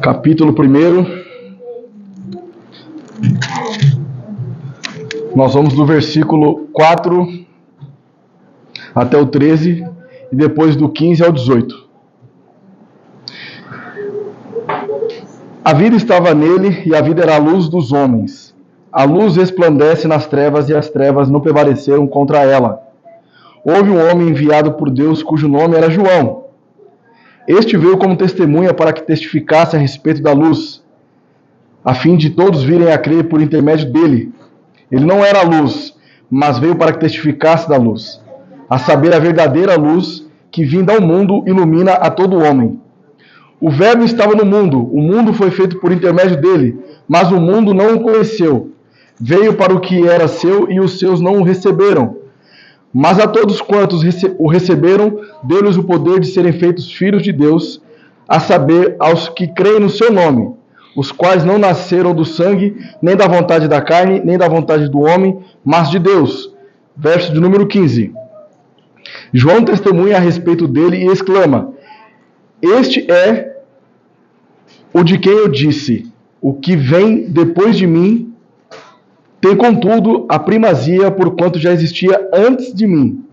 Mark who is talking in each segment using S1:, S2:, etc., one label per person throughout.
S1: Capítulo 1. Nós vamos do versículo 4 até o 13 e depois do 15 ao 18. A vida estava nele e a vida era a luz dos homens. A luz resplandece nas trevas e as trevas não prevaleceram contra ela. Houve um homem enviado por Deus cujo nome era João. Este veio como testemunha para que testificasse a respeito da luz, a fim de todos virem a crer por intermédio dele. Ele não era a luz, mas veio para que testificasse da luz, a saber, a verdadeira luz que, vinda ao mundo, ilumina a todo homem. O Verbo estava no mundo, o mundo foi feito por intermédio dele, mas o mundo não o conheceu. Veio para o que era seu e os seus não o receberam. Mas a todos quantos o receberam, deu-lhes o poder de serem feitos filhos de Deus, a saber, aos que creem no seu nome, os quais não nasceram do sangue, nem da vontade da carne, nem da vontade do homem, mas de Deus. Verso de número 15. João testemunha a respeito dele e exclama: Este é o de quem eu disse, o que vem depois de mim tem, contudo, a primazia, porquanto já existia antes de mim.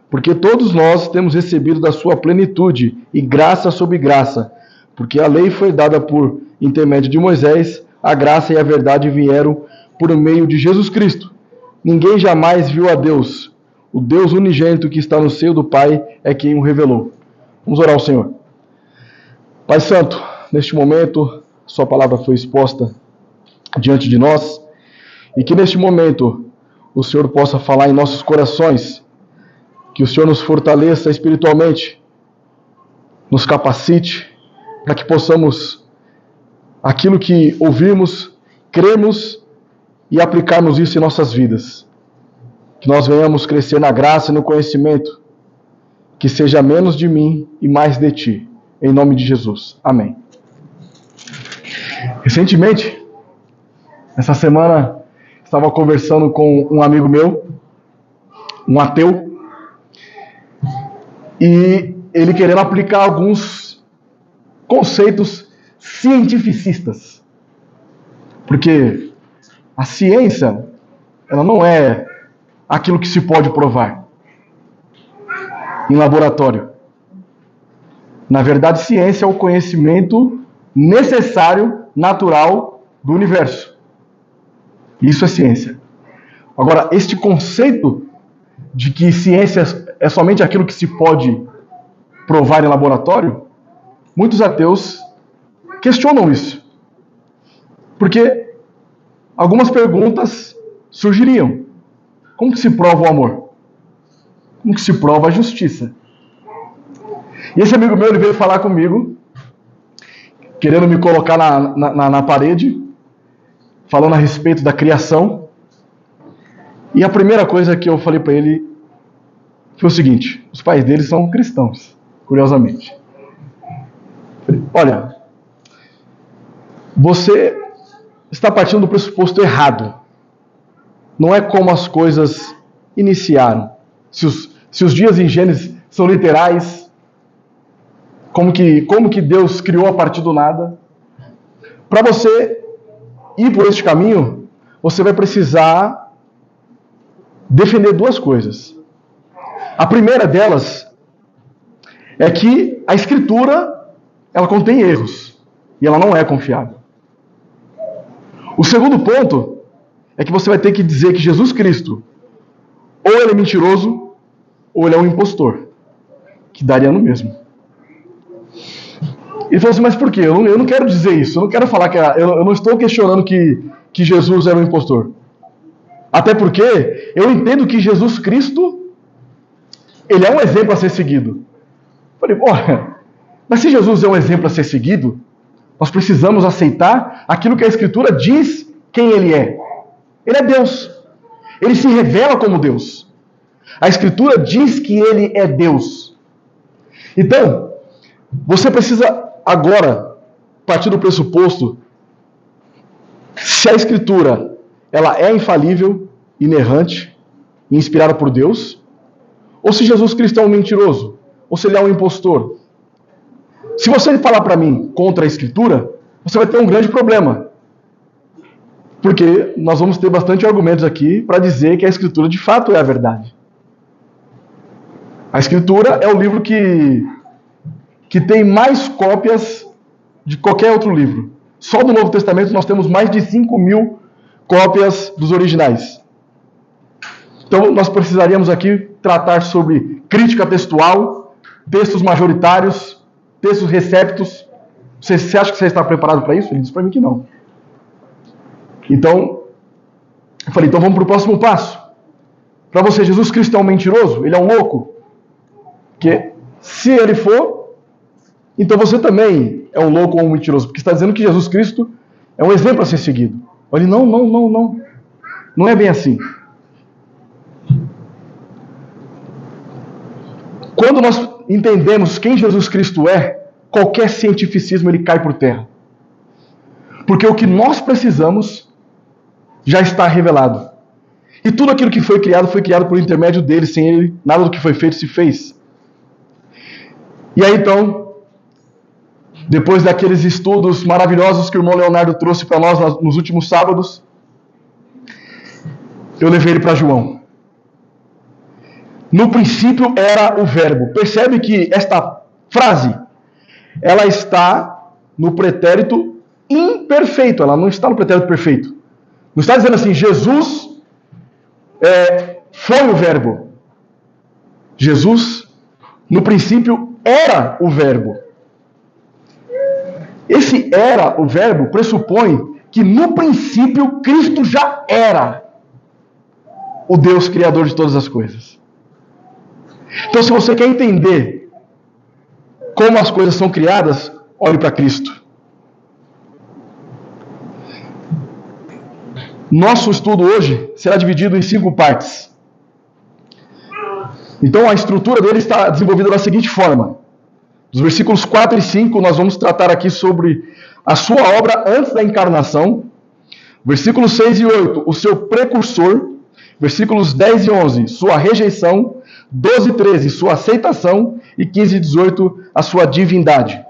S1: Porque todos nós temos recebido da sua plenitude, e graça sobre graça. Porque a lei foi dada por intermédio de Moisés, a graça e a verdade vieram por meio de Jesus Cristo. Ninguém jamais viu a Deus. O Deus unigênito que está no seio do Pai é quem o revelou. Vamos orar ao Senhor. Pai Santo, neste momento, sua palavra foi exposta diante de nós, e que neste momento o Senhor possa falar em nossos corações, que o Senhor nos fortaleça espiritualmente, nos capacite, para que possamos, aquilo que ouvimos, cremos e aplicarmos isso em nossas vidas. Que nós venhamos crescer na graça e no conhecimento, que seja menos de mim e mais de Ti. Em nome de Jesus. Amém. Recentemente, essa semana, estava conversando com um amigo meu, um ateu, e ele querendo aplicar alguns conceitos cientificistas. Porque a ciência, ela não é aquilo que se pode provar em laboratório. Na verdade, ciência é o conhecimento necessário, natural do universo. Isso é ciência. Agora, este conceito de que ciência é somente aquilo que se pode provar em laboratório, muitos ateus questionam isso. Porque algumas perguntas surgiriam. Como que se prova o amor? Como que se prova a justiça? E esse amigo meu, ele veio falar comigo, querendo me colocar na parede, falando a respeito da criação. E a primeira coisa que eu falei para ele foi o seguinte: os pais dele são cristãos, curiosamente. Falei, olha, você está partindo do pressuposto errado. Não é como as coisas iniciaram. Se os dias em Gênesis são literais, como que Deus criou a partir do nada. Para você ir por este caminho, você vai precisar defender duas coisas. A primeira delas é que a Escritura, ela contém erros e ela não é confiável. O segundo ponto é que você vai ter que dizer que Jesus Cristo, ou ele é mentiroso, ou ele é um impostor, que daria no mesmo. Ele falou assim, mas por quê? Eu não quero dizer isso, eu não quero falar que... Eu não estou questionando que Jesus era um impostor. Até porque eu entendo que Jesus Cristo, ele é um exemplo a ser seguido. Eu falei, olha, mas se Jesus é um exemplo a ser seguido, nós precisamos aceitar aquilo que a Escritura diz quem ele é. Ele é Deus. Ele se revela como Deus. A Escritura diz que ele é Deus. Então, você precisa agora partir do pressuposto se a Escritura ela é infalível, inerrante e inspirada por Deus, ou se Jesus Cristo é um mentiroso, ou se ele é um impostor. Se você falar para mim contra a Escritura, você vai ter um grande problema. Porque nós vamos ter bastante argumentos aqui para dizer que a Escritura de fato é a verdade. A Escritura é o livro que tem mais cópias de qualquer outro livro. Só do Novo Testamento nós temos mais de 5.000 cópias dos originais. Então nós precisaríamos aqui tratar sobre crítica textual, textos majoritários, textos receptos. Você acha que você está preparado para isso? Ele disse para mim que não. Então, eu falei, então vamos para o próximo passo. Para você, Jesus Cristo é um mentiroso? Ele é um louco? Porque se ele for, então você também é um louco ou um mentiroso. Porque está dizendo que Jesus Cristo é um exemplo a ser seguido. Eu falei, não. Não é bem assim. Quando nós entendemos quem Jesus Cristo é, qualquer cientificismo ele cai por terra. Porque o que nós precisamos já está revelado. E tudo aquilo que foi criado por intermédio dele. Sem ele, nada do que foi feito se fez. E aí então, depois daqueles estudos maravilhosos que o irmão Leonardo trouxe para nós nos últimos sábados, eu levei ele para João. No princípio era o verbo. Percebe que esta frase, ela está no pretérito imperfeito, ela não está no pretérito perfeito. Não está dizendo assim, Jesus foi o verbo. Jesus, no princípio, era o verbo. Esse era o verbo pressupõe que no princípio Cristo já era o Deus criador de todas as coisas. Então, se você quer entender como as coisas são criadas, olhe para Cristo. Nosso estudo hoje será dividido em 5 partes. Então, a estrutura dele está desenvolvida da seguinte forma. Dos versículos 4 e 5, nós vamos tratar aqui sobre a sua obra antes da encarnação. Versículos 6 e 8, o seu precursor. Versículos 10 e 11, sua rejeição. 12 e 13, sua aceitação. E 15 e 18, a sua divindade.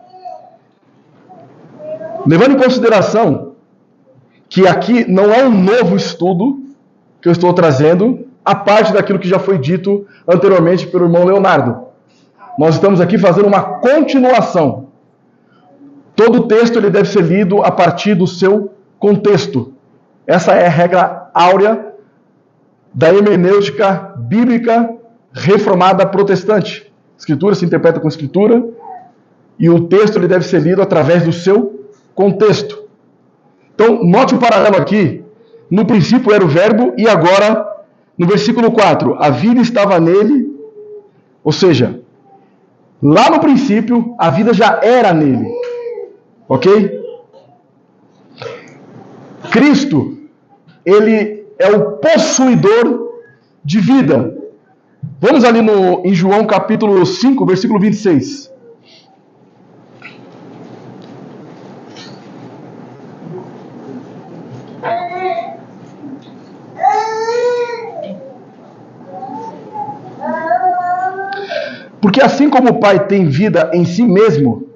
S1: Levando em consideração que aqui não é um novo estudo que eu estou trazendo, a parte daquilo que já foi dito anteriormente pelo irmão Leonardo. Nós estamos aqui fazendo uma continuação. Todo texto ele deve ser lido a partir do seu contexto. Essa é a regra áurea da hermenêutica bíblica reformada protestante. Escritura se interpreta com escritura e o texto ele deve ser lido através do seu contexto. Então, note o paralelo aqui. No princípio era o verbo e agora, no versículo 4, a vida estava nele, ou seja, lá no princípio, a vida já era nele. Ok? Cristo, ele é o possuidor de vida. Vamos ali em João capítulo 5, versículo 26. Porque assim como o Pai tem vida em si mesmo,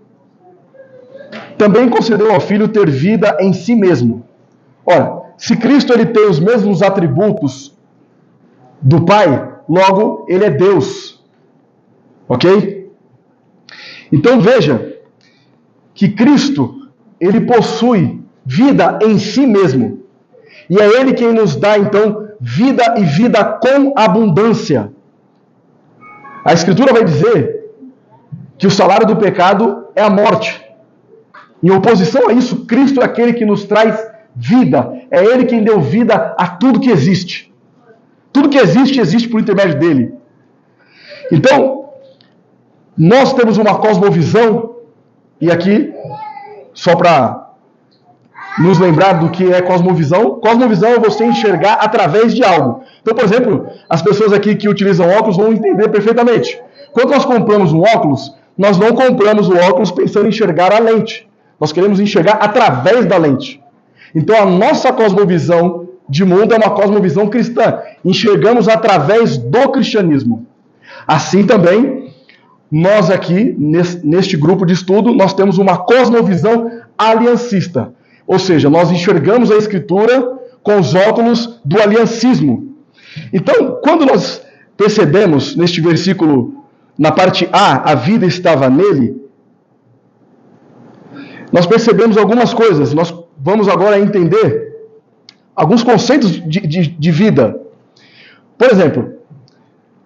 S1: também concedeu ao Filho ter vida em si mesmo. Ora, se Cristo ele tem os mesmos atributos do Pai, logo ele é Deus. Ok? Então veja que Cristo ele possui vida em si mesmo. E é Ele quem nos dá então vida e vida com abundância. A Escritura vai dizer que o salário do pecado é a morte. Em oposição a isso, Cristo é aquele que nos traz vida. É Ele quem deu vida a tudo que existe. Tudo que existe, existe por intermédio dEle. Então, nós temos uma cosmovisão, e aqui, só para nos lembrar do que é cosmovisão. Cosmovisão é você enxergar através de algo. Então, por exemplo, as pessoas aqui que utilizam óculos vão entender perfeitamente. Quando nós compramos um óculos, nós não compramos o óculos pensando em enxergar a lente. Nós queremos enxergar através da lente. Então, a nossa cosmovisão de mundo é uma cosmovisão cristã. Enxergamos através do cristianismo. Assim também, nós aqui, neste grupo de estudo, nós temos uma cosmovisão aliancista. Ou seja, nós enxergamos a Escritura com os óculos do aliancismo. Então, quando nós percebemos neste versículo, na parte A vida estava nele, nós percebemos algumas coisas. Nós vamos agora entender alguns conceitos de vida. Por exemplo,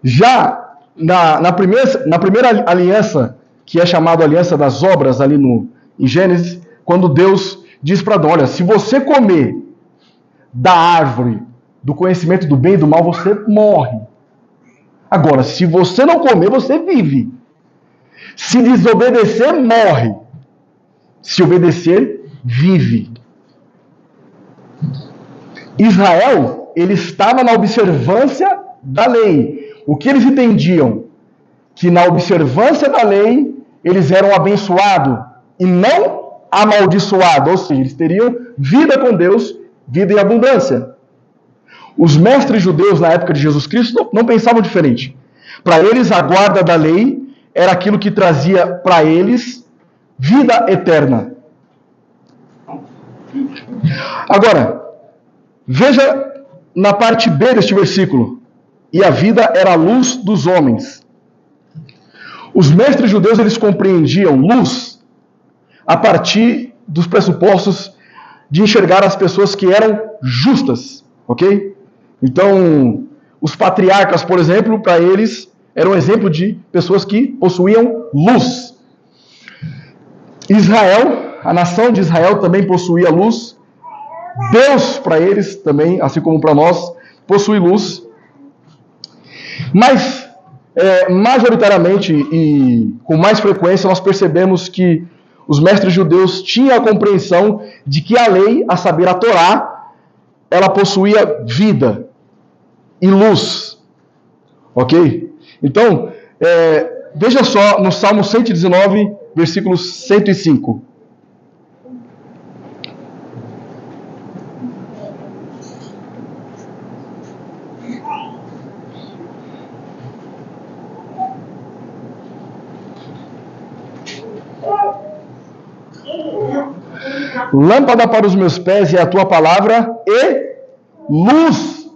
S1: já na primeira aliança, que é chamada aliança das obras, ali em Gênesis, quando Deus diz para Adão, olha, se você comer da árvore do conhecimento do bem e do mal, você morre. Agora, se você não comer, você vive. Se desobedecer, morre. Se obedecer, vive. Israel, ele estava na observância da lei. O que eles entendiam? Que na observância da lei, eles eram abençoados e não amaldiçoados. Ou seja, eles teriam vida com Deus, vida em abundância. Os mestres judeus na época de Jesus Cristo não pensavam diferente. Para eles, a guarda da lei era aquilo que trazia para eles vida eterna. Agora, veja na parte B deste versículo. E a vida era a luz dos homens. Os mestres judeus, eles compreendiam luz a partir dos pressupostos de enxergar as pessoas que eram justas, ok? Então, os patriarcas, por exemplo, para eles, eram um exemplo de pessoas que possuíam luz. Israel, a nação de Israel também possuía luz. Deus, para eles também, assim como para nós, possui luz. Mas, majoritariamente e com mais frequência, nós percebemos que os mestres judeus tinham a compreensão de que a lei, a saber, a Torá, ela possuía vida e luz. Ok? Então, veja só no Salmo 119, versículo 105. Lâmpada para os meus pés é a tua palavra e luz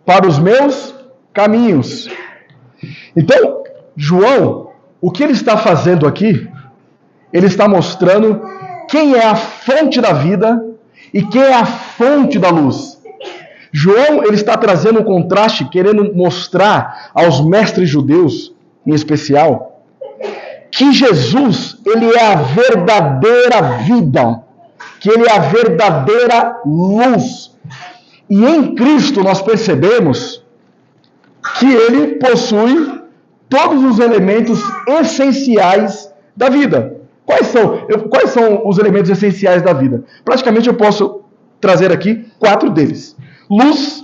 S1: para os meus caminhos. Então, João, o que ele está fazendo aqui? Ele está mostrando quem é a fonte da vida e quem é a fonte da luz. João, ele está trazendo um contraste, querendo mostrar aos mestres judeus, em especial, que Jesus, ele é a verdadeira vida, que ele é a verdadeira luz. E em Cristo nós percebemos que ele possui todos os elementos essenciais da vida. Quais são os elementos essenciais da vida? Praticamente eu posso trazer aqui 4 deles: luz,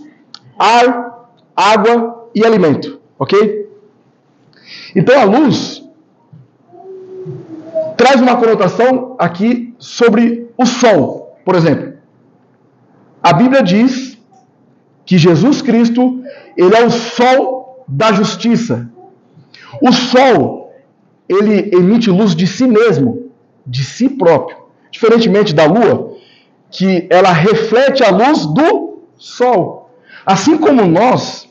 S1: ar, água e alimento. Ok? Então a luz traz uma conotação aqui sobre o sol, por exemplo. A Bíblia diz que Jesus Cristo, ele é o sol da justiça. O sol, ele emite luz de si mesmo, de si próprio. Diferentemente da lua, que ela reflete a luz do sol. Assim como nós,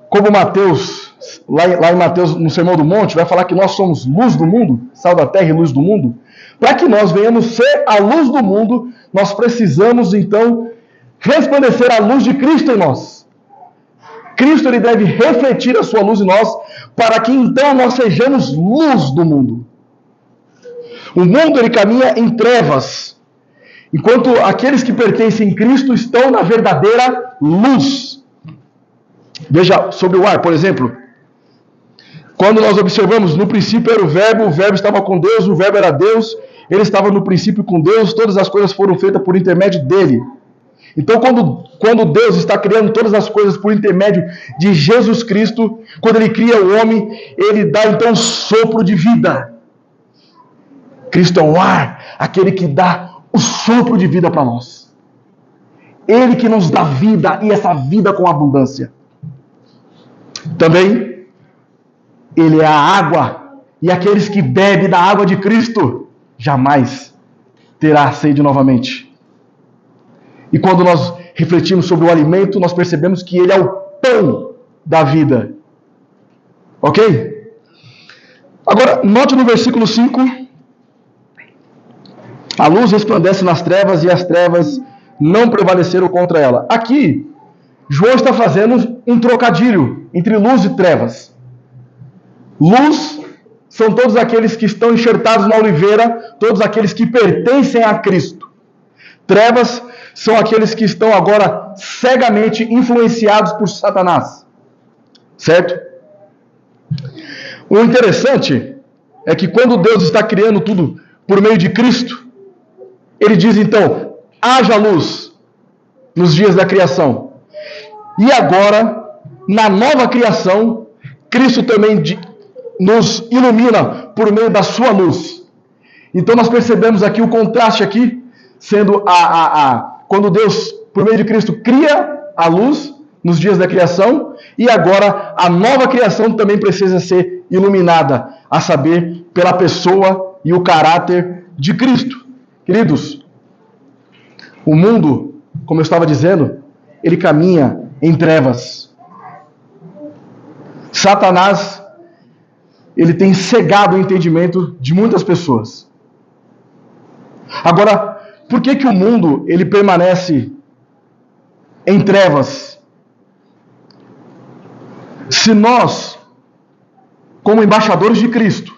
S1: como Mateus, lá em Mateus, no Sermão do Monte, vai falar que nós somos luz do mundo, sal da terra e luz do mundo. Para que nós venhamos ser a luz do mundo, nós precisamos, então, resplandecer a luz de Cristo em nós. Cristo, ele deve refletir a sua luz em nós, para que, então, nós sejamos luz do mundo. O mundo, ele caminha em trevas, enquanto aqueles que pertencem a Cristo estão na verdadeira luz. Veja, sobre o ar, por exemplo. Quando nós observamos, no princípio era o verbo estava com Deus, o verbo era Deus, ele estava no princípio com Deus, todas as coisas foram feitas por intermédio dele. Então, quando Deus está criando todas as coisas por intermédio de Jesus Cristo, quando ele cria o homem, ele dá então um sopro de vida. Cristo é o ar, aquele que dá o sopro de vida para nós. Ele que nos dá vida, e essa vida com abundância. Também, Ele é a água, e aqueles que bebem da água de Cristo jamais terá sede novamente. E quando nós refletimos sobre o alimento, nós percebemos que ele é o pão da vida. Ok? Agora, note no versículo 5. A luz resplandece nas trevas e as trevas não prevaleceram contra ela. Aqui, João está fazendo um trocadilho entre luz e trevas. Luz são todos aqueles que estão enxertados na oliveira, todos aqueles que pertencem a Cristo. Trevas são aqueles que estão agora cegamente influenciados por Satanás. Certo? O interessante é que quando Deus está criando tudo por meio de Cristo, ele diz então, haja luz nos dias da criação. E agora, na nova criação, Cristo também nos ilumina por meio da sua luz. Então nós percebemos aqui o contraste aqui, sendo quando Deus, por meio de Cristo, cria a luz nos dias da criação, e agora a nova criação também precisa ser iluminada, a saber, pela pessoa e o caráter de Cristo. Queridos, o mundo, como eu estava dizendo, ele caminha em trevas. Satanás, ele tem cegado o entendimento de muitas pessoas. Agora, por que o mundo ele permanece em trevas? Se nós, como embaixadores de Cristo,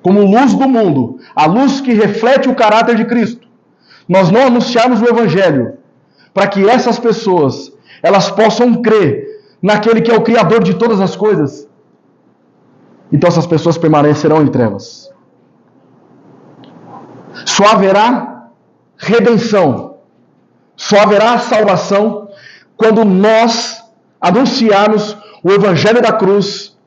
S1: como luz do mundo, a luz que reflete o caráter de Cristo, nós não anunciarmos o Evangelho, para que essas pessoas, elas possam crer naquele que é o Criador de todas as coisas, então essas pessoas permanecerão em trevas. Só haverá redenção, só haverá salvação quando nós anunciarmos o Evangelho da cruz,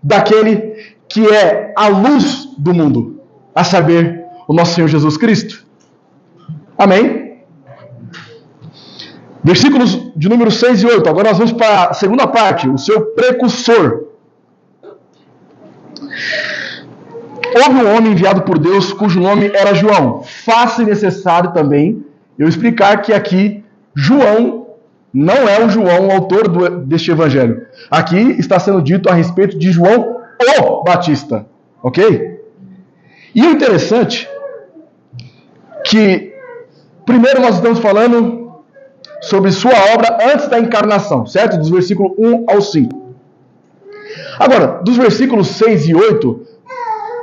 S1: daquele que é a luz do mundo, a saber, o nosso Senhor Jesus Cristo. Amém? Versículos de número 6 e 8. Agora nós vamos para a segunda parte, o seu precursor. Houve um homem enviado por Deus, cujo nome era João. Faz-se necessário também eu explicar que aqui João não é o João, o autor deste evangelho. Aqui está sendo dito a respeito de João o Batista. Ok? E o interessante que primeiro nós estamos falando sobre sua obra antes da encarnação, certo? Dos versículos 1 ao 5. Agora, dos versículos 6 e 8,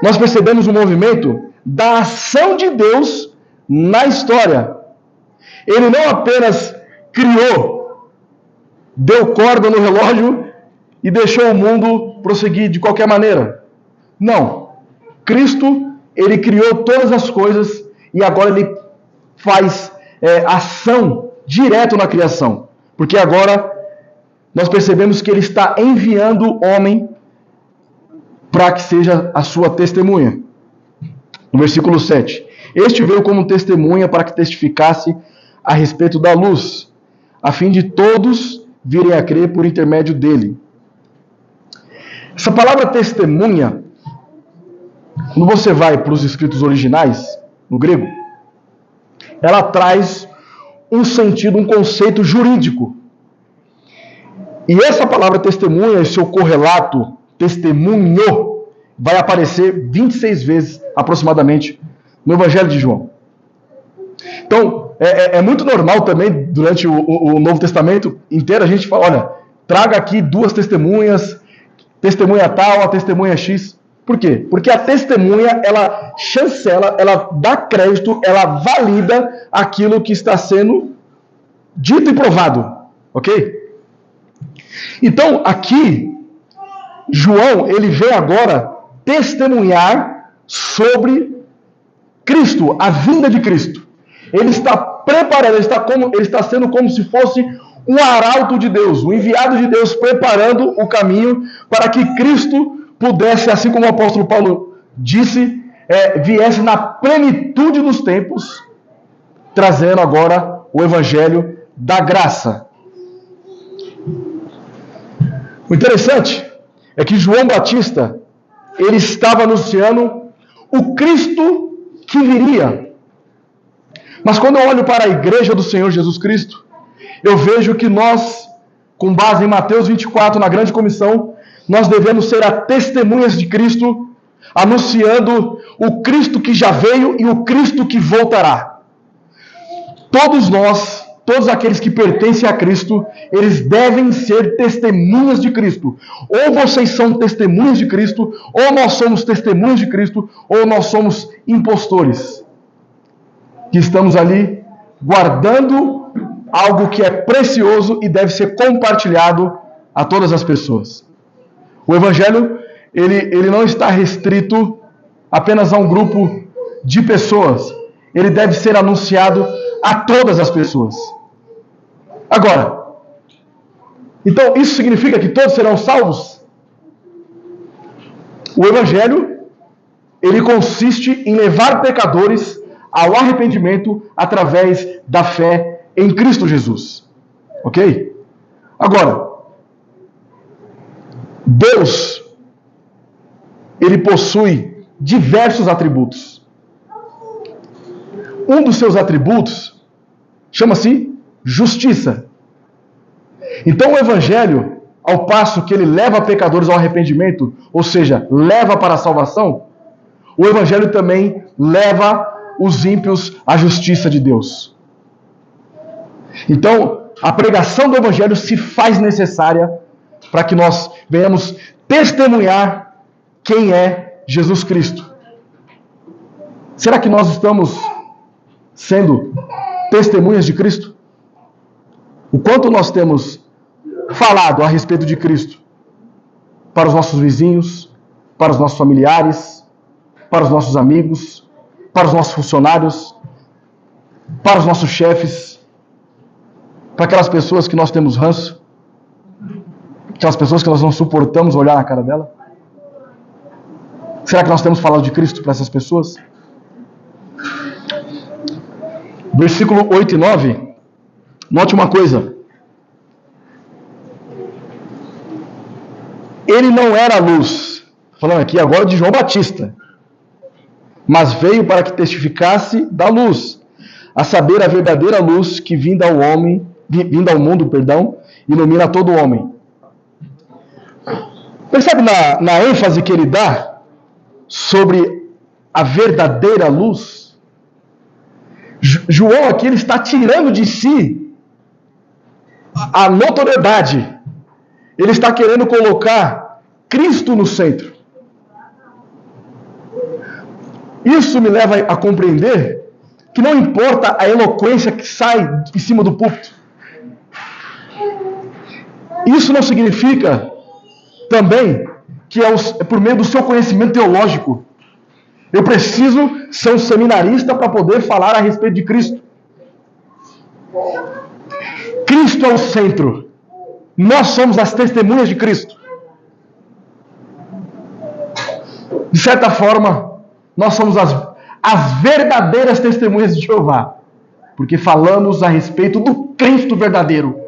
S1: nós percebemos o movimento da ação de Deus na história. Ele não apenas criou, deu corda no relógio e deixou o mundo prosseguir de qualquer maneira. Não. Cristo, ele criou todas as coisas e agora ele faz ação direto na criação. Porque agora nós percebemos que ele está enviando o homem para que seja a sua testemunha. No versículo 7. Este veio como testemunha para que testificasse a respeito da luz, a fim de todos virem a crer por intermédio dele. Essa palavra testemunha, quando você vai para os escritos originais, no grego, ela traz um sentido, um conceito jurídico. E essa palavra testemunha, esse seu correlato, testemunho, vai aparecer 26 vezes aproximadamente no Evangelho de João. Então, é muito normal também, durante o Novo Testamento inteiro, a gente fala, olha, traga aqui 2 testemunhas, testemunha tal, a testemunha X. Por quê? Porque a testemunha, ela chancela, ela dá crédito, ela valida aquilo que está sendo dito e provado. Ok? Então, aqui, João, ele vem agora testemunhar sobre Cristo, a vinda de Cristo. Ele está preparando, ele está sendo como se fosse um arauto de Deus, um enviado de Deus, preparando o caminho para que Cristo pudesse, assim como o apóstolo Paulo disse, viesse na plenitude dos tempos, trazendo agora o evangelho da graça. O interessante é que João Batista, ele estava anunciando o Cristo que viria. Mas quando eu olho para a igreja do Senhor Jesus Cristo, eu vejo que nós, com base em Mateus 24, na grande comissão, nós devemos ser as testemunhas de Cristo, anunciando o Cristo que já veio e o Cristo que voltará. Todos nós, todos aqueles que pertencem a Cristo, eles devem ser testemunhas de Cristo. Ou vocês são testemunhas de Cristo, ou nós somos testemunhas de Cristo, ou nós somos impostores, que estamos ali guardando algo que é precioso e deve ser compartilhado a todas as pessoas. O Evangelho, ele não está restrito apenas a um grupo de pessoas. Ele deve ser anunciado a todas as pessoas. Agora, então isso significa que todos serão salvos? O Evangelho, ele consiste em levar pecadores ao arrependimento através da fé em Cristo Jesus. Ok? Agora, Deus, ele possui diversos atributos. Um dos seus atributos chama-se justiça. Então o Evangelho, ao passo que ele leva pecadores ao arrependimento, ou seja, leva para a salvação, o Evangelho também leva os ímpios à justiça de Deus. Então, a pregação do Evangelho se faz necessária para que nós venhamos testemunhar quem é Jesus Cristo. Será que nós estamos sendo testemunhas de Cristo? O quanto nós temos falado a respeito de Cristo para os nossos vizinhos, para os nossos familiares, para os nossos amigos, para os nossos funcionários, para os nossos chefes, para aquelas pessoas que nós temos ranço, aquelas pessoas que nós não suportamos olhar na cara dela? Será que nós temos falado de Cristo para essas pessoas? Versículo 8 e 9, note uma coisa. Ele não era a luz, falando aqui agora de João Batista, mas veio para que testificasse da luz, a saber, a verdadeira luz que vinda ao mundo, ilumina todo homem. Percebe na ênfase que ele dá sobre a verdadeira luz? João aqui ele está tirando de si a notoriedade. Ele está querendo colocar Cristo no centro. Isso me leva a compreender que não importa a eloquência que sai em cima do púlpito. Isso não significa também que é por meio do seu conhecimento teológico. Eu preciso ser um seminarista para poder falar a respeito de Cristo. Cristo é o centro. Nós somos as testemunhas de Cristo. De certa forma, nós somos as verdadeiras testemunhas de Jeová, porque falamos a respeito do Cristo verdadeiro.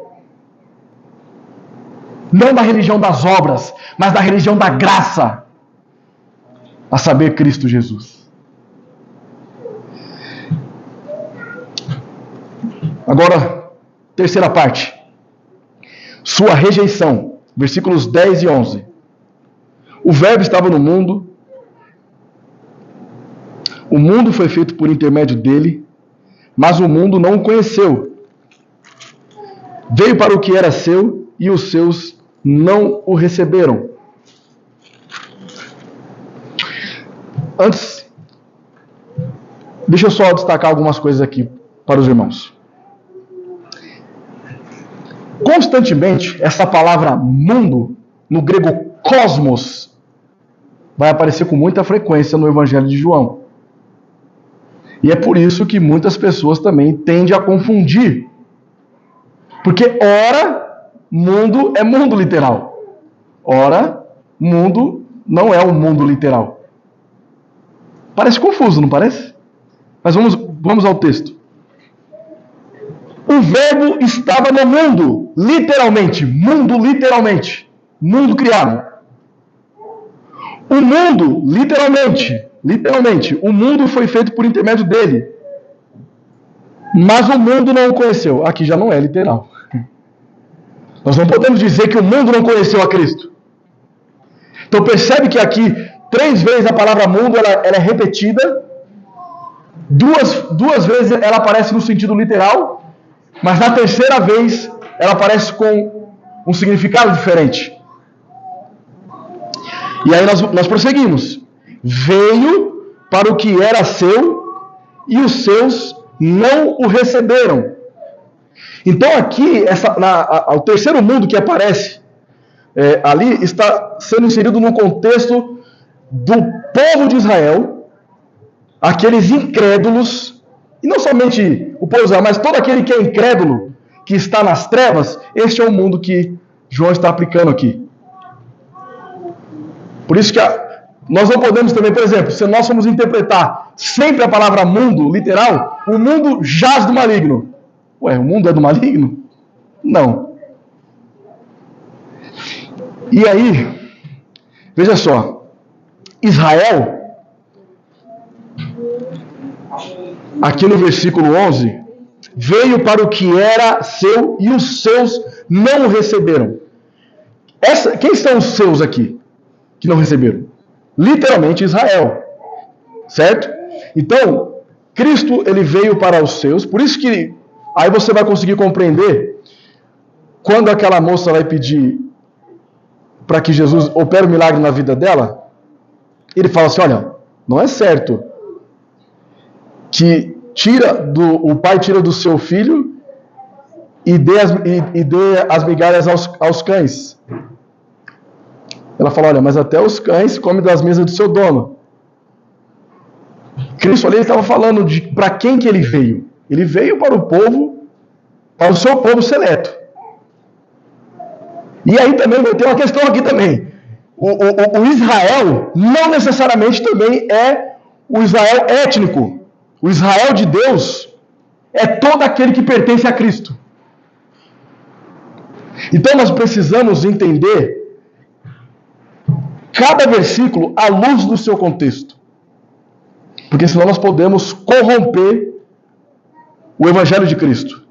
S1: Não da religião das obras, mas da religião da graça, a saber, Cristo Jesus. Agora, terceira parte. Sua rejeição. Versículos 10 e 11. O Verbo estava no mundo. O mundo foi feito por intermédio dele, mas o mundo não o conheceu. Veio para o que era seu, e os seus não o receberam. Antes, deixa eu só destacar algumas coisas aqui para os irmãos. Constantemente, essa palavra mundo, no grego cosmos, vai aparecer com muita frequência no Evangelho de João. E é por isso que muitas pessoas também tendem a confundir. Porque ora, mundo é mundo literal. Ora, mundo não é um mundo literal. Parece confuso, não parece? Mas vamos ao texto. O Verbo estava no mundo, literalmente. Mundo, literalmente. Mundo criado. O mundo, literalmente, o mundo foi feito por intermédio dele. Mas o mundo não o conheceu. Aqui já não é literal. Nós não podemos dizer que o mundo não conheceu a Cristo. Então percebe que aqui, 3 vezes a palavra mundo ela é repetida. Duas vezes ela aparece no sentido literal. Mas na terceira vez ela aparece com um significado diferente. E aí nós prosseguimos. Veio para o que era seu e os seus não o receberam. Então aqui, o terceiro mundo que aparece ali está sendo inserido no contexto do povo de Israel, aqueles incrédulos, e não somente o povo de Israel, mas todo aquele que é incrédulo, que está nas trevas. Este é o mundo que João está aplicando aqui. Por isso que nós não podemos também, por exemplo, se nós formos interpretar sempre a palavra mundo, literal, o mundo jaz do maligno. Ué, o mundo é do maligno? Não. E aí, veja só, Israel, aqui no versículo 11, veio para o que era seu e os seus não o receberam. Quem são os seus aqui que não receberam? Literalmente Israel, certo? Então, Cristo ele veio para os seus, por isso que aí você vai conseguir compreender quando aquela moça vai pedir para que Jesus opere um milagre na vida dela. Ele fala assim: olha, não é certo que o pai tira do seu filho e dê as migalhas aos cães. Ela fala: olha, mas até os cães comem das mesas do seu dono. Cristo ali estava falando de para quem que ele veio. Ele veio para o povo, para o seu povo seleto. E aí também tem uma questão aqui também. O Israel não necessariamente também é o Israel étnico. O Israel de Deus é todo aquele que pertence a Cristo. Então nós precisamos entender cada versículo à luz do seu contexto. Porque senão nós podemos corromper o Evangelho de Cristo.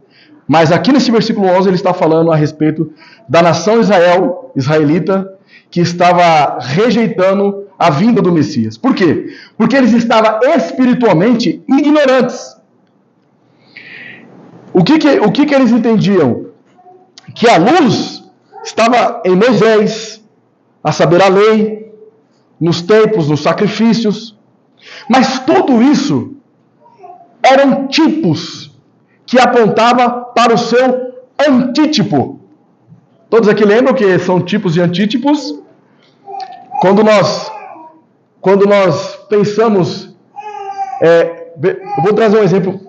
S1: Mas aqui nesse versículo 11 ele está falando a respeito da nação israelita, que estava rejeitando a vinda do Messias. Por quê? Porque eles estavam espiritualmente ignorantes. O que eles entendiam? Que a luz estava em Moisés, a saber, a lei, nos templos, nos sacrifícios. Mas tudo isso eram tipos que apontavam para o seu antítipo. Todos aqui lembram que são tipos e antítipos? Quando nós pensamos... eu vou trazer um exemplo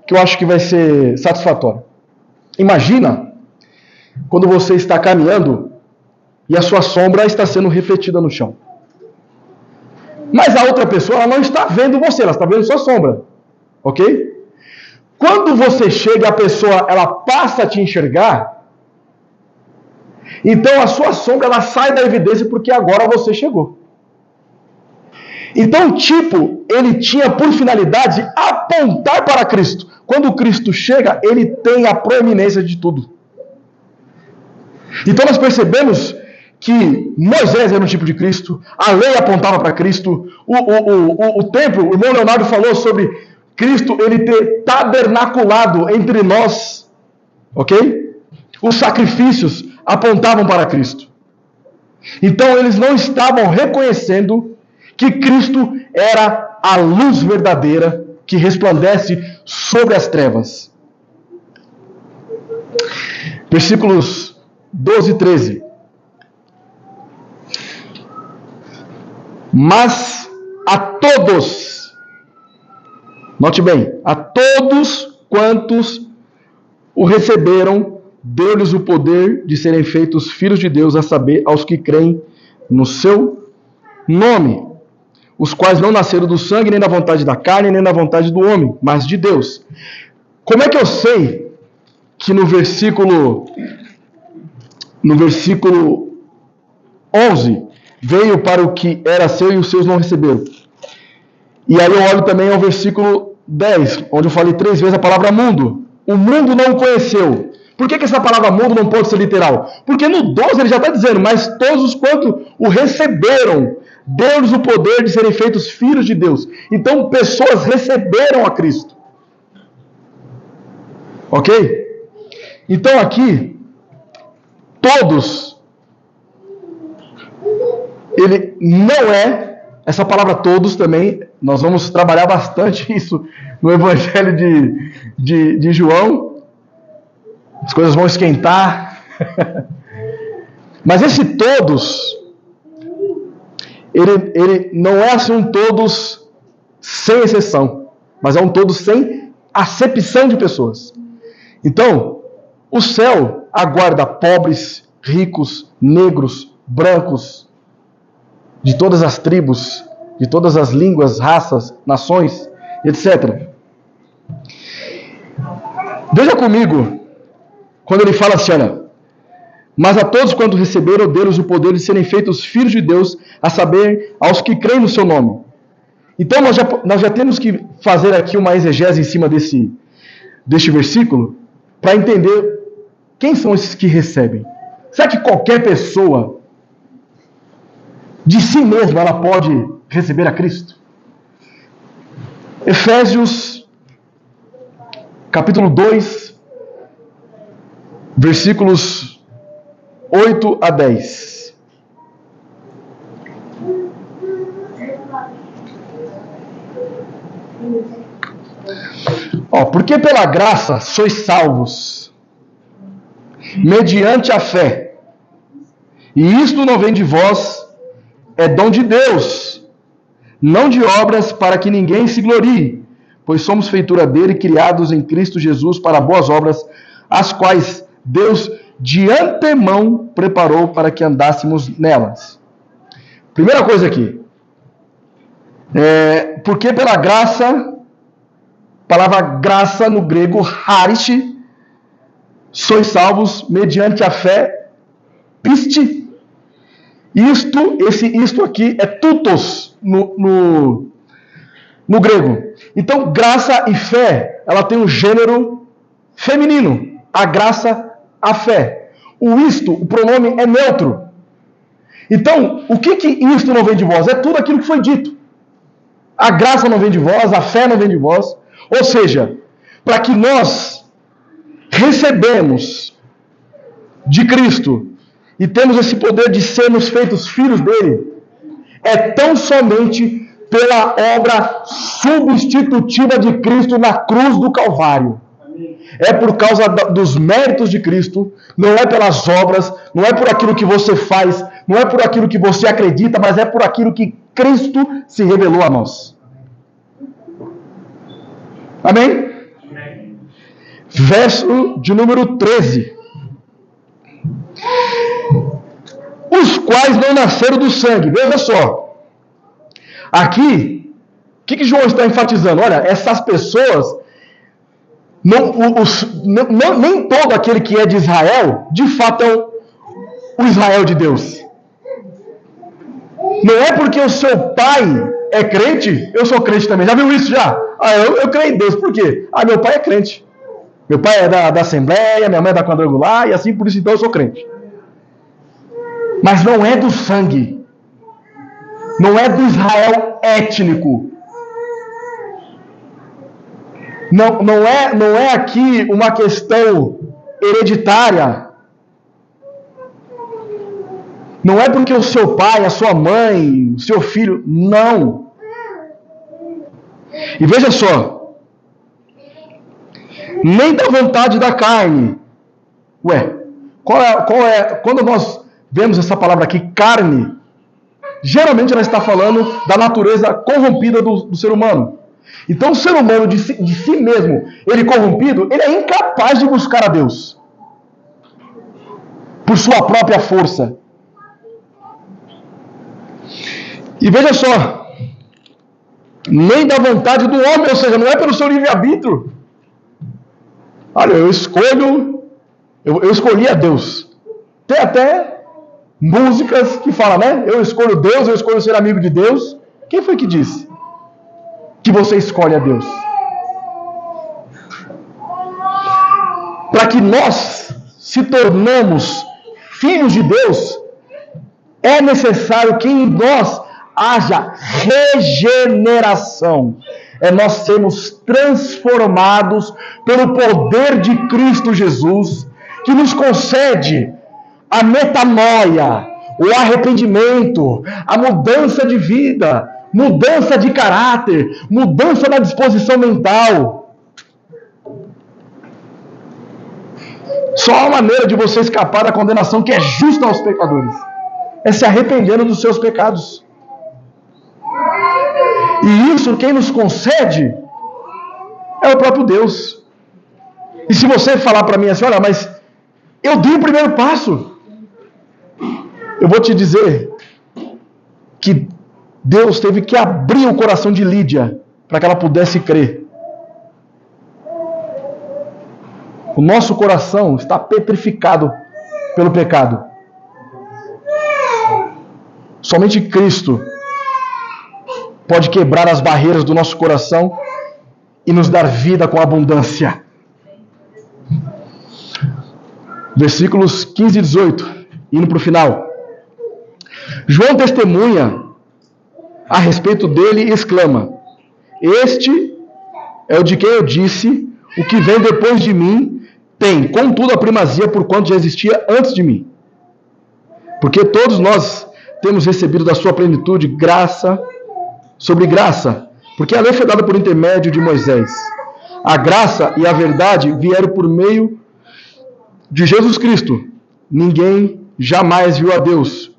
S1: que eu acho que vai ser satisfatório. Imagina quando você está caminhando e a sua sombra está sendo refletida no chão. Mas a outra pessoa ela não está vendo você, ela está vendo sua sombra. Ok? Quando você chega, a pessoa ela passa a te enxergar, então a sua sombra ela sai da evidência porque agora você chegou. Então o tipo, ele tinha por finalidade apontar para Cristo. Quando Cristo chega, ele tem a proeminência de tudo. Então nós percebemos que Moisés era um tipo de Cristo, a lei apontava para Cristo, o templo, o irmão Leonardo falou sobre Cristo, ele ter tabernaculado entre nós, ok? Os sacrifícios apontavam para Cristo. Então eles não estavam reconhecendo que Cristo era a luz verdadeira que resplandece sobre as trevas. Versículos 12 e 13. Mas a todos, note bem, a todos quantos o receberam, deu-lhes o poder de serem feitos filhos de Deus, a saber, aos que creem no seu nome, os quais não nasceram do sangue, nem da vontade da carne, nem da vontade do homem, mas de Deus. Como é que eu sei que no versículo 11, veio para o que era seu e os seus não receberam. E aí eu olho também ao versículo 10, onde eu falei 3 vezes a palavra mundo. O mundo não o conheceu. Por que essa palavra mundo não pode ser literal? Porque no 12 ele já está dizendo, mas todos os quanto o receberam, deu-lhes o poder de serem feitos filhos de Deus. Então pessoas receberam a Cristo. Ok? Então aqui, todos, ele não é, essa palavra todos também, nós vamos trabalhar bastante isso no Evangelho de João, as coisas vão esquentar, mas esse todos, ele não é assim um todos sem exceção, mas é um todos sem acepção de pessoas. Então, o céu aguarda pobres, ricos, negros, brancos, de todas as tribos, de todas as línguas, raças, nações, etc. Veja comigo, quando ele fala assim, olha, mas a todos quanto receberam, deu-lhes o poder de serem feitos filhos de Deus, a saber, aos que creem no seu nome. Então, nós já temos que fazer aqui uma exegese em cima deste versículo, para entender quem são esses que recebem. Será que qualquer pessoa, de si mesma, ela pode receber a Cristo? Efésios, capítulo 2, versículos 8 a 10. Porque pela graça sois salvos, mediante a fé. E isto não vem de vós, é dom de Deus, não de obras para que ninguém se glorie, pois somos feitura dele, criados em Cristo Jesus para boas obras, as quais Deus de antemão preparou para que andássemos nelas. Primeira coisa aqui, porque pela graça, palavra graça no grego, charis, sois salvos mediante a fé, piste. Isto aqui é tutos no grego. Então, graça e fé, ela tem um gênero feminino. A graça, a fé. O pronome é neutro. Então, o que isto não vem de vós? É tudo aquilo que foi dito. A graça não vem de vós, a fé não vem de vós. Ou seja, para que nós recebemos de Cristo e temos esse poder de sermos feitos filhos dele, é tão somente pela obra substitutiva de Cristo na cruz do Calvário. É por causa dos méritos de Cristo, não é pelas obras, não é por aquilo que você faz, não é por aquilo que você acredita, mas é por aquilo que Cristo se revelou a nós. Amém? Amém. Verso de número 13. Os quais não nasceram do sangue. Veja só. Aqui, o que João está enfatizando? Olha, essas pessoas, nem todo aquele que é de Israel, de fato é o Israel de Deus. Não é porque o seu pai é crente, eu sou crente também. Já viu isso já? Eu creio em Deus. Por quê? Meu pai é crente. Meu pai é da Assembleia, minha mãe é da Quadrangular, e assim por isso então eu sou crente. Mas não é do sangue. Não é do Israel étnico. Não é aqui uma questão hereditária. Não é porque o seu pai, a sua mãe, o seu filho. Não. E veja só. Nem da vontade da carne. Quando nós vemos essa palavra aqui, carne, geralmente ela está falando da natureza corrompida do ser humano. Então o ser humano de si mesmo, ele corrompido, ele é incapaz de buscar a Deus. Por sua própria força. E veja só, nem da vontade do homem, ou seja, não é pelo seu livre-arbítrio. Olha, eu escolhi a Deus. Tem até músicas que falam, né? Eu escolho Deus, eu escolho ser amigo de Deus. Quem foi que disse que você escolhe a Deus? Para que nós se tornamos filhos de Deus, é necessário que em nós haja regeneração. É nós sermos transformados pelo poder de Cristo Jesus, que nos concede a metanoia, o arrependimento, a mudança de vida, mudança de caráter, mudança da disposição mental. Só há uma maneira de você escapar da condenação que é justa aos pecadores. É se arrependendo dos seus pecados. E isso quem nos concede é o próprio Deus. E se você falar para mim assim, olha, mas eu dei o primeiro passo, eu vou te dizer que Deus teve que abrir o coração de Lídia para que ela pudesse crer. O nosso coração está petrificado pelo pecado. Somente Cristo pode quebrar as barreiras do nosso coração e nos dar vida com abundância. Versículos 15 e 18, indo para o final. João testemunha a respeito dele e exclama: Este é o de quem eu disse, o que vem depois de mim tem, contudo, a primazia por quanto já existia antes de mim. Porque todos nós temos recebido da sua plenitude graça sobre graça, porque a lei foi dada por intermédio de Moisés. A graça e a verdade vieram por meio de Jesus Cristo. Ninguém jamais viu a Deus.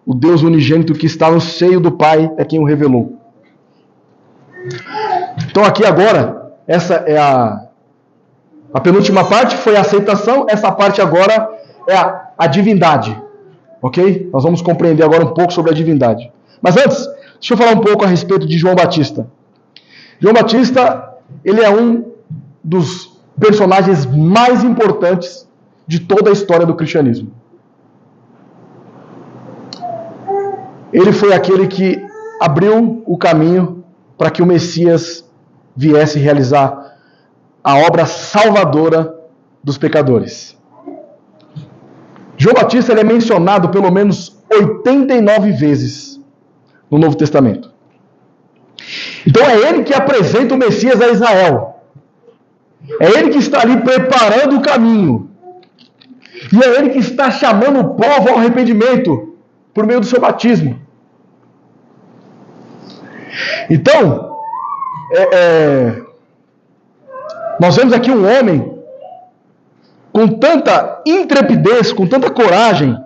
S1: O Deus unigênito que está no seio do Pai é quem o revelou. Então aqui agora, essa é a penúltima parte, foi a aceitação. Essa parte agora é a divindade. Ok? Nós vamos compreender agora um pouco sobre a divindade. Mas antes, deixa eu falar um pouco a respeito de João Batista. João Batista, ele é um dos personagens mais importantes de toda a história do cristianismo. Ele foi aquele que abriu o caminho para que o Messias viesse realizar a obra salvadora dos pecadores. João Batista ele é mencionado pelo menos 89 vezes no Novo Testamento. Então é ele que apresenta o Messias a Israel. É ele que está ali preparando o caminho. E é ele que está chamando o povo ao arrependimento por meio do seu batismo. Então, nós vemos aqui um homem com tanta intrepidez, com tanta coragem.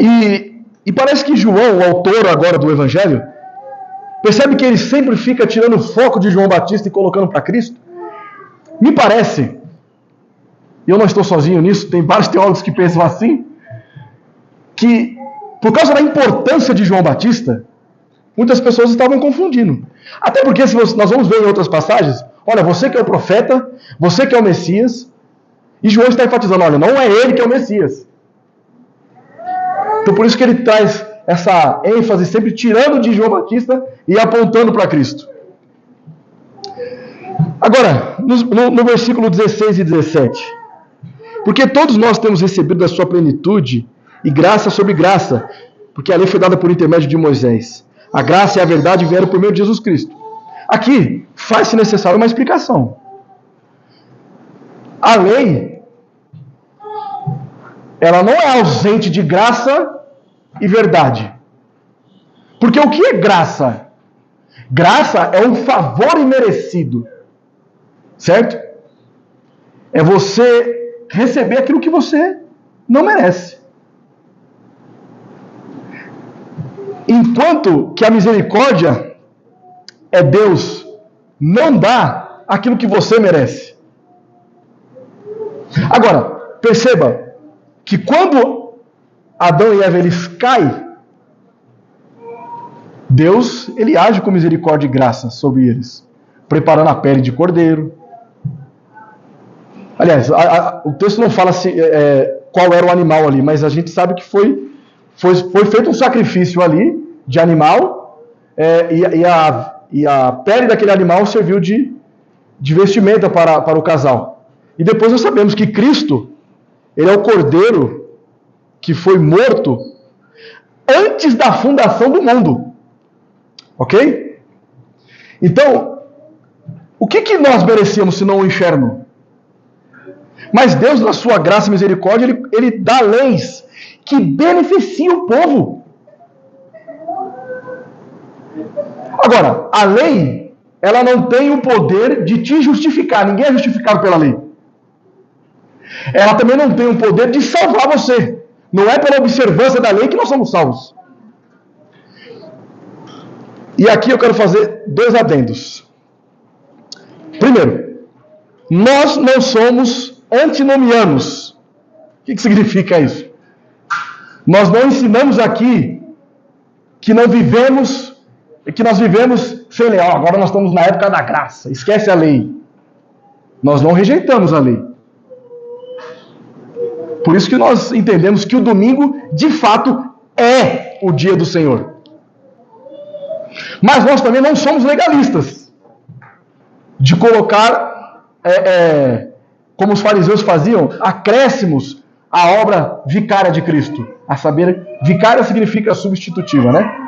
S1: E parece que João, o autor agora do Evangelho, percebe que ele sempre fica tirando o foco de João Batista e colocando para Cristo. Me parece, e eu não estou sozinho nisso, tem vários teólogos que pensam assim, que por causa da importância de João Batista, muitas pessoas estavam confundindo. Até porque nós vamos ver em outras passagens, olha, você que é o profeta, você que é o Messias, e João está enfatizando, olha, não é ele que é o Messias. Então por isso que ele traz essa ênfase sempre tirando de João Batista e apontando para Cristo. Agora, no versículo 16 e 17. Porque todos nós temos recebido da sua plenitude e graça sobre graça, porque a lei foi dada por intermédio de Moisés. A graça e a verdade vieram por meio de Jesus Cristo. Aqui, faz-se necessário uma explicação. A lei, ela não é ausente de graça e verdade. Porque o que é graça? Graça é um favor imerecido. Certo? É você receber aquilo que você não merece. Enquanto que a misericórdia é Deus não dá aquilo que você merece. Agora, perceba que quando Adão e Eva eles caem, Deus ele age com misericórdia e graça sobre eles, preparando a pele de cordeiro. Aliás, o texto não fala qual era o animal ali, mas a gente sabe que foi feito um sacrifício ali de animal, e a pele daquele animal serviu de vestimenta para o casal. E depois nós sabemos que Cristo, ele é o cordeiro que foi morto antes da fundação do mundo. Ok? Então, o que nós merecíamos senão o inferno? Mas Deus, na sua graça e misericórdia, ele dá leis que beneficiam o povo. Agora, a lei, ela não tem o poder de te justificar. Ninguém é justificado pela lei. Ela também não tem o poder de salvar você. Não é pela observância da lei que nós somos salvos. E aqui eu quero fazer 2 adendos. Primeiro, nós não somos antinomianos. O que significa isso? Nós não ensinamos aqui que nós vivemos sem lei. Agora nós estamos na época da graça. Esquece a lei. Nós não rejeitamos a lei. Por isso que nós entendemos que o domingo, de fato, é o dia do Senhor. Mas nós também não somos legalistas. De colocar, como os fariseus faziam, acréscimos à obra vicária de Cristo. A saber, vicária significa substitutiva, né?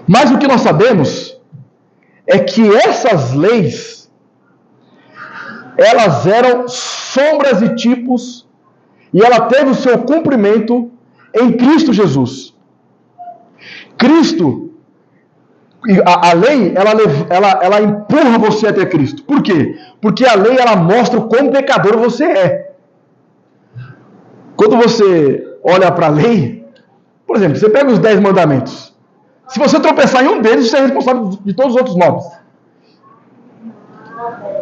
S1: Mas o que nós sabemos é que essas leis, elas eram sombras e tipos, e ela teve o seu cumprimento em Cristo Jesus. Cristo, a lei, ela empurra você até Cristo. Por quê? Porque a lei, ela mostra o quão pecador você é. Quando você olha para a lei, por exemplo, você pega os 10 mandamentos. Se você tropeçar em um deles, você é responsável de todos os outros 9.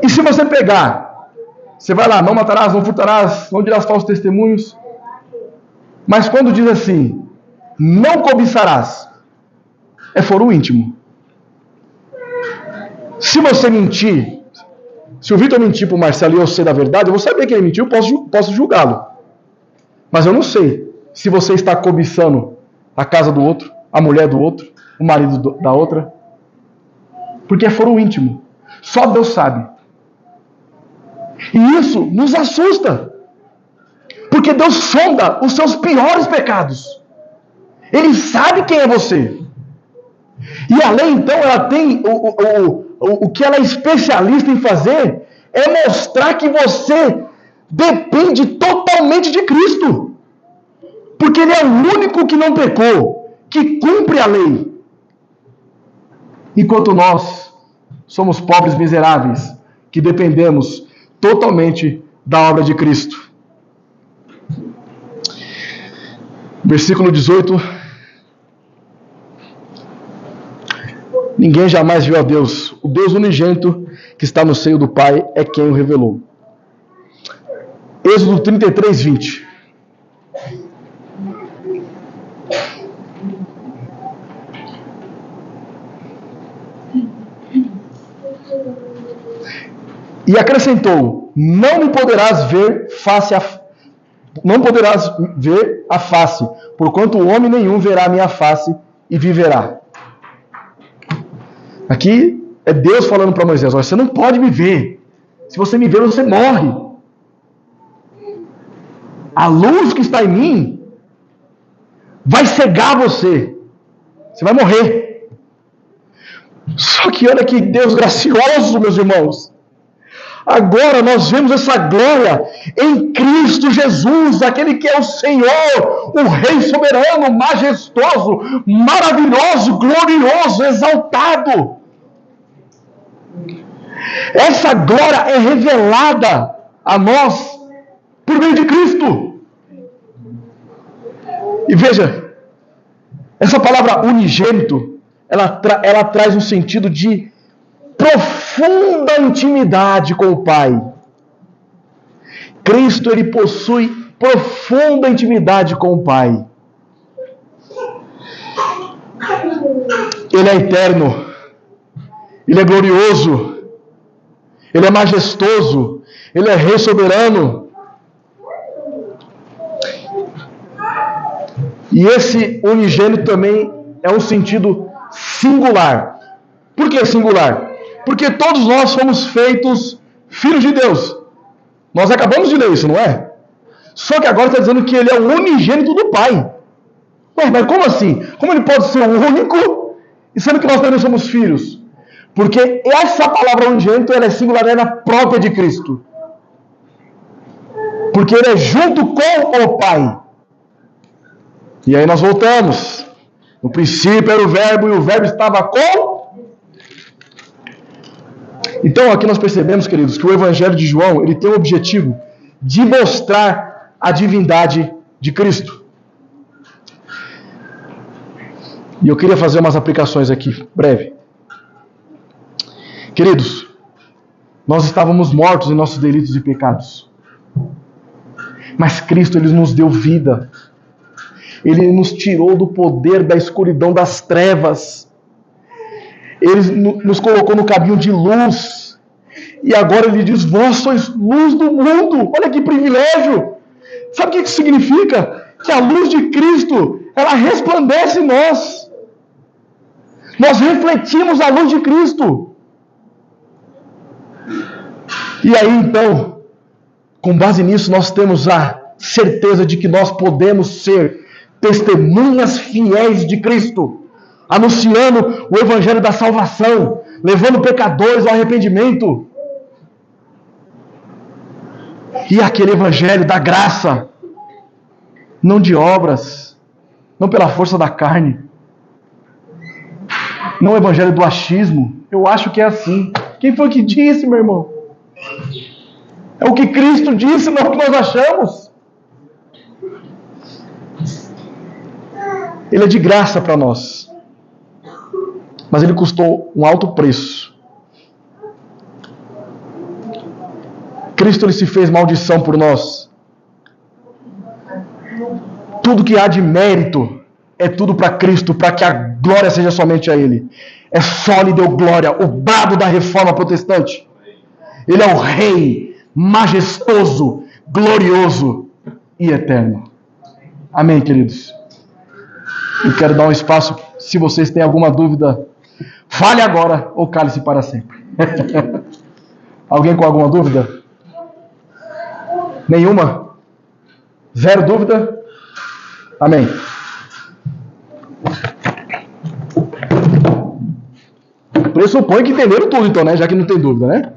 S1: E se você pegar, você vai lá, não matarás, não furtarás, não dirás falsos testemunhos. Mas quando diz assim, não cobiçarás, é foro íntimo. Se você mentir, se o Vitor mentir para o Marcelo e eu sei da verdade, eu vou saber que ele mentiu, posso julgá-lo. Mas eu não sei se você está cobiçando a casa do outro, a mulher do outro, o marido da outra. Porque é foro íntimo. Só Deus sabe. E isso nos assusta. Porque Deus sonda os seus piores pecados. Ele sabe quem é você. E a lei, então, ela tem o que ela é especialista em fazer é mostrar que você depende totalmente de Cristo. Porque Ele é o único que não pecou, que cumpre a lei. Enquanto nós somos pobres miseráveis, que dependemos totalmente da obra de Cristo. Versículo 18. Ninguém jamais viu a Deus. O Deus unigênito que está no seio do Pai é quem o revelou. Êxodo 33, 20. E acrescentou: não me poderás ver a face, porquanto homem nenhum verá a minha face e viverá. Aqui é Deus falando para Moisés: olha, você não pode me ver. Se você me ver, você morre. A luz que está em mim vai cegar você. Você vai morrer. Só que olha que Deus gracioso, meus irmãos. Agora nós vemos essa glória em Cristo Jesus, aquele que é o Senhor, o Rei soberano, majestoso, maravilhoso, glorioso, exaltado. Essa glória é revelada a nós por meio de Cristo. E veja, essa palavra unigênito, ela traz um sentido de profunda intimidade com o Pai. Cristo, ele possui profunda intimidade com o Pai. Ele é eterno. Ele é glorioso. Ele é majestoso. Ele é Rei soberano. E esse unigênito também é um sentido singular. Por que singular? Porque todos nós fomos feitos filhos de Deus. Nós acabamos de ler isso, não é? Só que agora está dizendo que ele é o unigênito do Pai. Ué, mas como assim? Como ele pode ser o único, e sendo que nós também somos filhos? Porque essa palavra unigênito, ela é singular, ela é própria de Cristo. Porque ele é junto com o Pai. E aí nós voltamos. No princípio era o verbo, e o verbo estava com... Então aqui nós percebemos, queridos, que o Evangelho de João, ele tem o objetivo de mostrar a divindade de Cristo. E eu queria fazer umas aplicações aqui, breve. Queridos, nós estávamos mortos em nossos delitos e pecados. Mas Cristo, ele nos deu vida. Ele nos tirou do poder da escuridão das trevas. Ele nos colocou no caminho de luz. E agora ele diz, vós sois luz do mundo. Olha que privilégio. Sabe o que isso significa? Que a luz de Cristo, ela resplandece em nós. Nós refletimos a luz de Cristo. E aí então, com base nisso, nós temos a certeza de que nós podemos ser testemunhas fiéis de Cristo, anunciando o Evangelho da salvação, levando pecadores ao arrependimento. E aquele Evangelho da graça, não de obras, não pela força da carne, não o Evangelho do achismo. Eu acho que é assim. Quem foi que disse, meu irmão? É o que Cristo disse, não o que nós achamos. Ele é de graça para nós. Mas ele custou um alto preço. Cristo, ele se fez maldição por nós. Tudo que há de mérito é tudo para Cristo, para que a glória seja somente a Ele. É só lhe deu glória, o brado da reforma protestante. Ele é o Rei majestoso, glorioso e eterno. Amém, queridos? Eu quero dar um espaço, se vocês têm alguma dúvida, fale agora ou cale-se para sempre. Alguém com alguma dúvida? Nenhuma? Zero dúvida? Amém. Pressupõe que entenderam tudo, então, né? Já que não tem dúvida, né?